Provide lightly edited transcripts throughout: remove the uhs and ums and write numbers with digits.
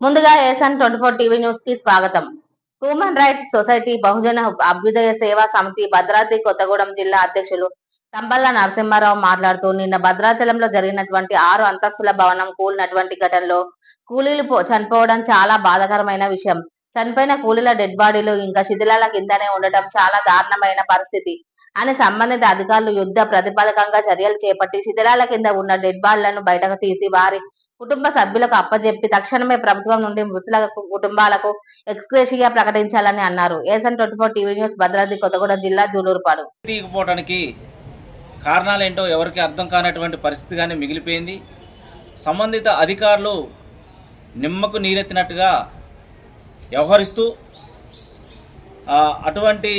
ముందుగా ఏసన్ 24 TV news కి స్వాగతం. హ్యూమన్ రైట్స్ సొసైటీ బహుజన అభ్యుదయ సేవా సమితి భద్రాద్రి కొత్తగూడెం జిల్లా అధ్యక్షులు తంబళ్ల నరసింహారావు మాట్లాడుతూ నిన్న భద్రాచలంలో జరిగినటువంటి 6 అంతస్తుల భవనం కూలినటువంటి ఘటనలో కూలీలు చనిపోవడం చాలా బాధాకరమైన విషయం. చనిపోయిన కూలీల డెడ్ బాడీలు ఇంకా శిథిలాల కిందనే ఉండటం చాలా దారుణమైన పరిస్థితి అని సంబంధిత అధికారులు యుద్ధ ప్రతిపాదకంగా చర్యలు చేపట్టి శిథిలాల కింద ఉన్న డెడ్ బాడీలను బయటకు తీసి వారి కుటుంబ సభ్యులకు అప్పజెప్పి తక్షణమే ప్రభుత్వం నుండి మృతుల కుటుంబాలకు ఎక్స్‌గ్రేషియా ప్రకటించాలని అన్నారు. ఏసన్ 24 టీవీ న్యూస్ భద్రాద్రి కొత్తగూడెం జిల్లా జూలూరుపాడు. తీయకపోవడానికి కారణాలేంటో ఎవరికి అర్థం కానటువంటి పరిస్థితిగానే మిగిలిపోయింది. సంబంధిత అధికారులు నిమ్మకు నీరెత్తినట్టుగా వ్యవహరిస్తూ అటువంటి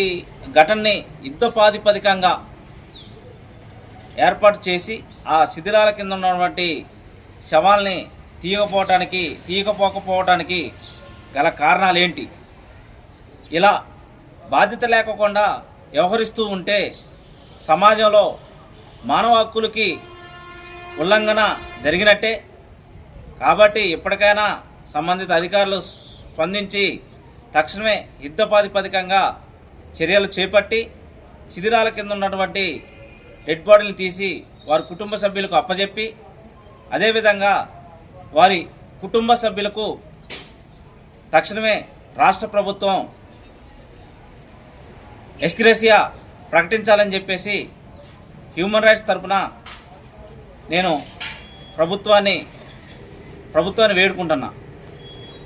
ఘటనని యుద్ధ ప్రాతిపదికంగా ఏర్పాటు చేసి ఆ శిథిలాల కింద ఉన్నటువంటి శవాల్ని తీయకపోకపోవటానికి గల కారణాలేంటి? ఇలా బాధ్యత లేకుండా వ్యవహరిస్తూ ఉంటే సమాజంలో మానవ హక్కులకి ఉల్లంఘన జరిగినట్టే. కాబట్టి ఇప్పటికైనా సంబంధిత అధికారులు స్పందించి తక్షణమే యుద్ధ ప్రాతిపదికంగా చర్యలు చేపట్టి శిథిలాల కింద ఉన్నటువంటి డెడ్ బాడీలు తీసి వారి కుటుంబ సభ్యులకు అప్పజెప్పి అదేవిధంగా వారి కుటుంబ సభ్యులకు తక్షణమే రాష్ట్ర ప్రభుత్వం ఎక్స్‌గ్రేషియా ప్రకటించాలని చెప్పేసి హ్యూమన్ రైట్స్ తరఫున నేను ప్రభుత్వాన్ని వేడుకుంటున్నా.